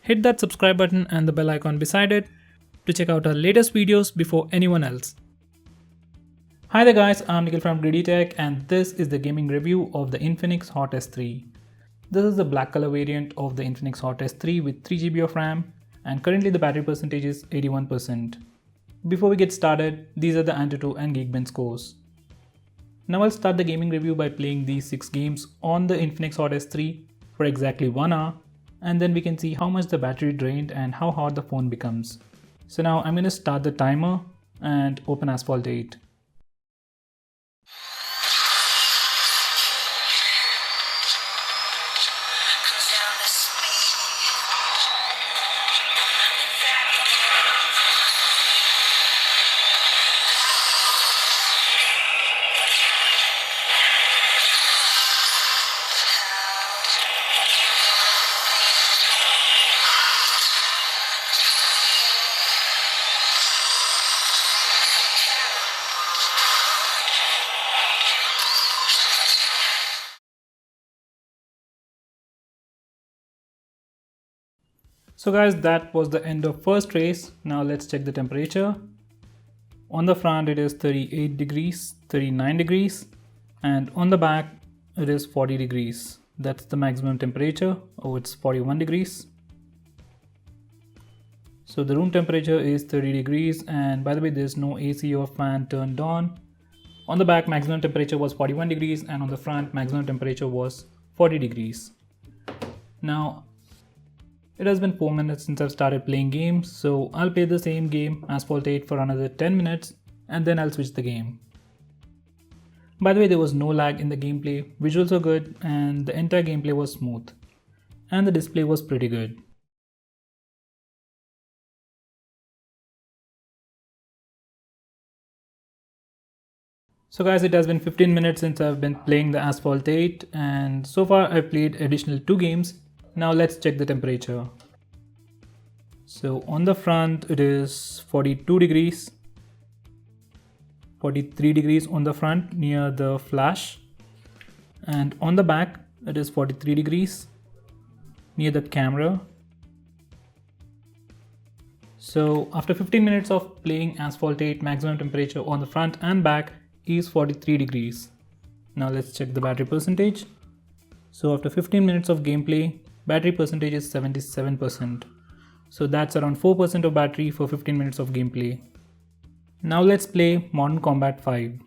hit that subscribe button and the bell icon beside it to check out our latest videos before anyone else. Hi there guys, I'm Nikhil from GreedyTech and this is the gaming review of the Infinix Hot S3. This is the black color variant of the Infinix Hot S3 with 3GB of RAM and currently the battery percentage is 81%. Before we get started, these are the Antutu and Geekbench scores. Now I'll start the gaming review by playing these 6 games on the Infinix Hot S3 for exactly 1 hour, and then we can see how much the battery drained and how hot the phone becomes. So now I'm going to start the timer and open Asphalt 8. So guys, that was the end of first race. Now let's check the temperature. On the front it is 38 degrees, 39 degrees, and on the back it is 40 degrees. That's the maximum temperature. Oh, it's 41 degrees. So the room temperature is 30 degrees, and by the way there's no AC or fan turned on. On the back maximum temperature was 41 degrees and on the front maximum temperature was 40 degrees. Now it has been 4 minutes since I've started playing games, so I'll play the same game, Asphalt 8, for another 10 minutes and then I'll switch the game. By the way, there was no lag in the gameplay, visuals were good and the entire gameplay was smooth. And the display was pretty good. So guys, it has been 15 minutes since I've been playing the Asphalt 8 and so far I've played additional 2 games. Now let's check the temperature. So on the front it is 42 degrees, 43 degrees on the front near the flash, and on the back it is 43 degrees near the camera. So after 15 minutes of playing Asphalt 8, maximum temperature on the front and back is 43 degrees. Now let's check the battery percentage. So after 15 minutes of gameplay, battery percentage is 77%. So that's around 4% of battery for 15 minutes of gameplay. Now let's play Modern Combat 5.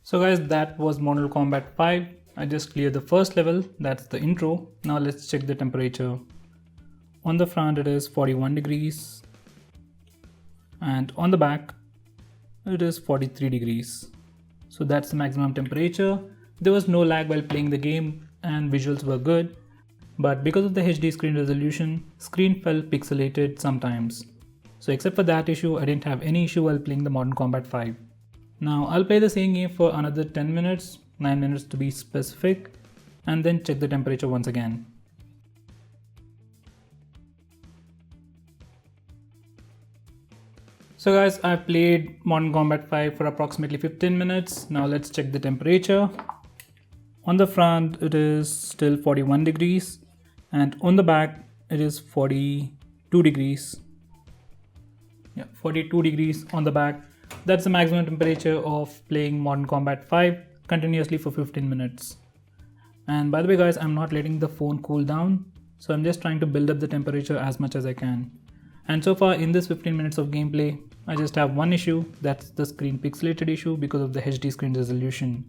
So guys, that was Mortal Kombat 5. I just cleared the first level, that's the intro. Now let's check the temperature. On the front it is 41 degrees and on the back it is 43 degrees. So that's the maximum temperature. There was no lag while playing the game and visuals were good, but because of the HD screen resolution, screen felt pixelated sometimes. So except for that issue, I didn't have any issue while playing the Modern Kombat 5. Now I'll play the same game for another 10 minutes, 9 minutes to be specific, and then check the temperature once again. So guys, I played Modern Kombat 5 for approximately 15 minutes. Now let's check the temperature. On the front it is still 41 degrees and on the back it is 42 degrees. Yeah, 42 degrees on the back. That's the maximum temperature of playing Modern Combat 5 continuously for 15 minutes. And by the way guys, I'm not letting the phone cool down, so I'm just trying to build up the temperature as much as I can. And so far in this 15 minutes of gameplay, I just have one issue, that's the screen pixelated issue because of the HD screen resolution.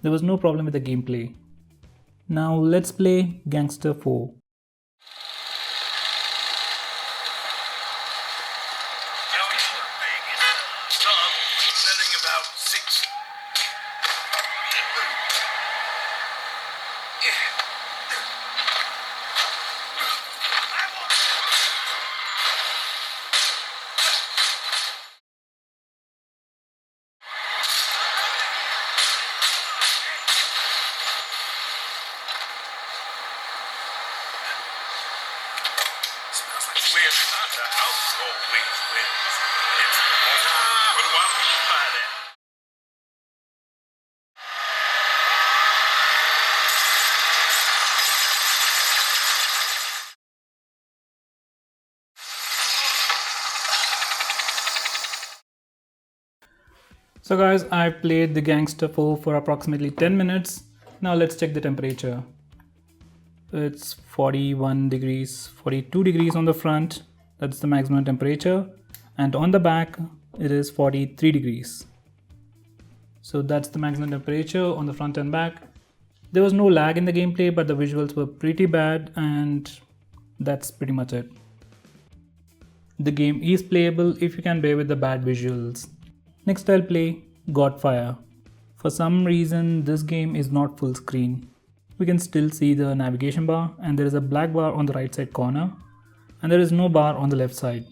There was no problem with the gameplay. Now let's play Gangster 4. We're not the house always wins. It's what do I mean by that? So guys, I played the Gangster 4 for approximately 10 minutes. Now let's check the temperature. It's 41 degrees, 42 degrees on the front. That's the maximum temperature. And on the back, it is 43 degrees. So that's the maximum temperature on the front and back. There was no lag in the gameplay, but the visuals were pretty bad, and that's pretty much it. The game is playable if you can bear with the bad visuals. Next I'll play Godfire. For some reason this game is not full screen. We can still see the navigation bar, and there is a black bar on the right side corner, and there is no bar on the left side.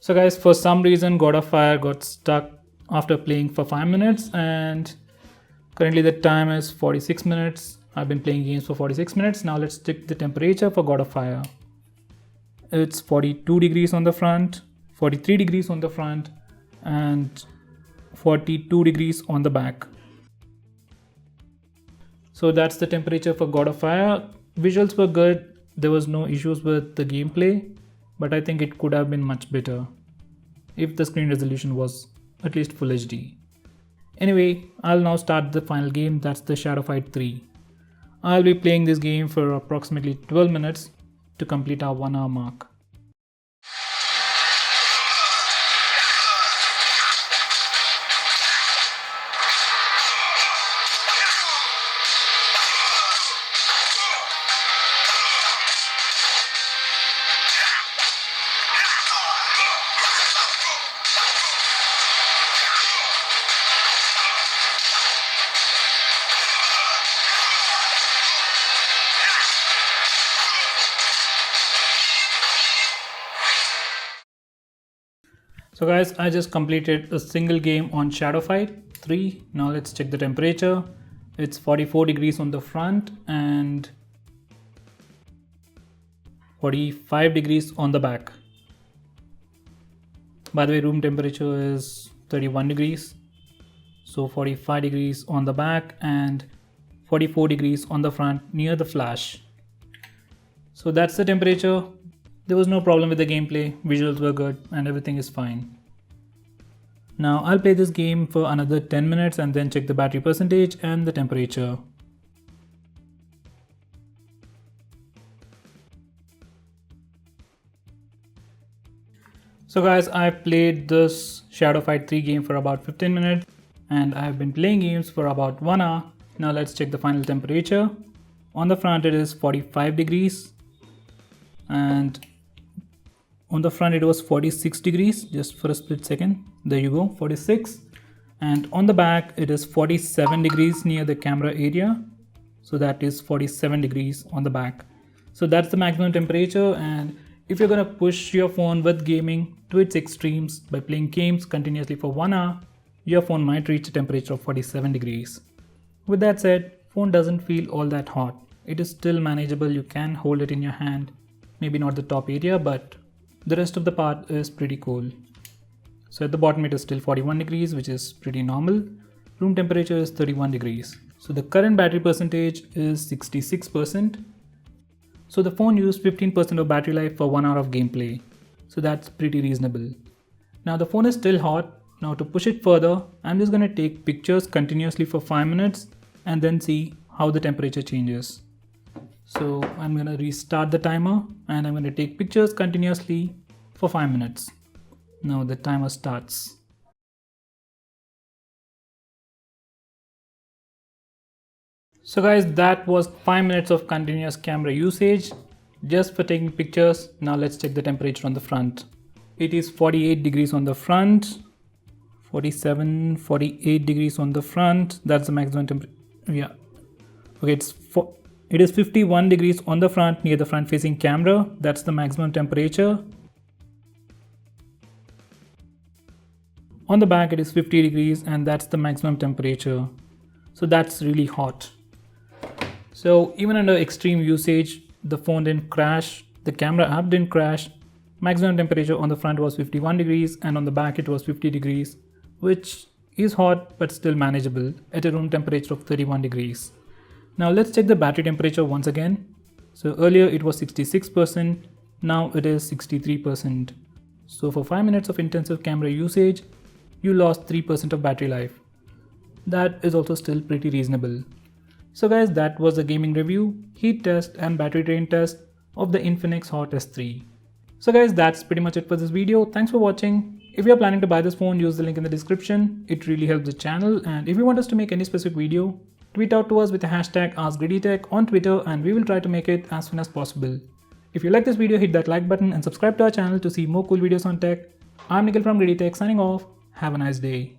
So guys, for some reason God of Fire got stuck after playing for 5 minutes, and currently the time is 46 minutes. I've been playing games for 46 minutes. Now let's check the temperature for God of Fire. It's 42 degrees on the front, 43 degrees on the front, and 42 degrees on the back. So that's the temperature for God of Fire. Visuals were good. There was no issues with the gameplay, but I think it could have been much better if the screen resolution was at least full HD. Anyway, I'll now start the final game, that's the Shadow Fight 3. I'll be playing this game for approximately 12 minutes to complete our 1 hour mark. So guys, I just completed a single game on Shadow Fight 3. Now let's check the temperature. It's 44 degrees on the front and 45 degrees on the back. By the way, room temperature is 31 degrees. So 45 degrees on the back and 44 degrees on the front near the flash. So that's the temperature. There was no problem with the gameplay, visuals were good, and everything is fine. Now I'll play this game for another 10 minutes and then check the battery percentage and the temperature. So guys, I played this Shadow Fight 3 game for about 15 minutes and I've been playing games for about 1 hour. Now let's check the final temperature. On the front it is 45 degrees, and on the front it was 46 degrees, just for a split second. There you go, 46. And on the back it is 47 degrees near the camera area. So that is 47 degrees on the back. So that's the maximum temperature, and if you're gonna push your phone with gaming to its extremes by playing games continuously for 1 hour, your phone might reach a temperature of 47 degrees. With that said, phone doesn't feel all that hot. It is still manageable, you can hold it in your hand. Maybe not the top area, but the rest of the part is pretty cool. So at the bottom it is still 41 degrees, which is pretty normal. Room temperature is 31 degrees. So the current battery percentage is 66%. So the phone used 15% of battery life for 1 hour of gameplay. So that's pretty reasonable. Now the phone is still hot. Now to push it further, I'm just going to take pictures continuously for 5 minutes and then see how the temperature changes. So I'm going to restart the timer and I'm going to take pictures continuously for 5 minutes. Now the timer starts. So guys, that was 5 minutes of continuous camera usage just for taking pictures. Now let's check the temperature on the front. It is 48 degrees on the front, 47, 48 degrees on the front. That's the maximum temperature. Yeah. Okay, it is 51 degrees on the front near the front facing camera. That's the maximum temperature. On the back it is 50 degrees and that's the maximum temperature. So that's really hot. So even under extreme usage, the phone didn't crash, the camera app didn't crash. Maximum temperature on the front was 51 degrees and on the back it was 50 degrees, which is hot but still manageable at a room temperature of 31 degrees. Now let's check the battery temperature once again. So earlier it was 66%, now it is 63%. So for 5 minutes of intensive camera usage, you lost 3% of battery life. That is also still pretty reasonable. So guys, that was the gaming review, heat test and battery drain test of the Infinix Hot S3. So guys, that's pretty much it for this video. Thanks for watching. If you are planning to buy this phone, use the link in the description. It really helps the channel, and if you want us to make any specific video, tweet out to us with the hashtag AskGreedyTech on Twitter and we will try to make it as soon as possible. If you like this video, hit that like button and subscribe to our channel to see more cool videos on tech. I'm Nikhil from GreedyTech signing off. Have a nice day.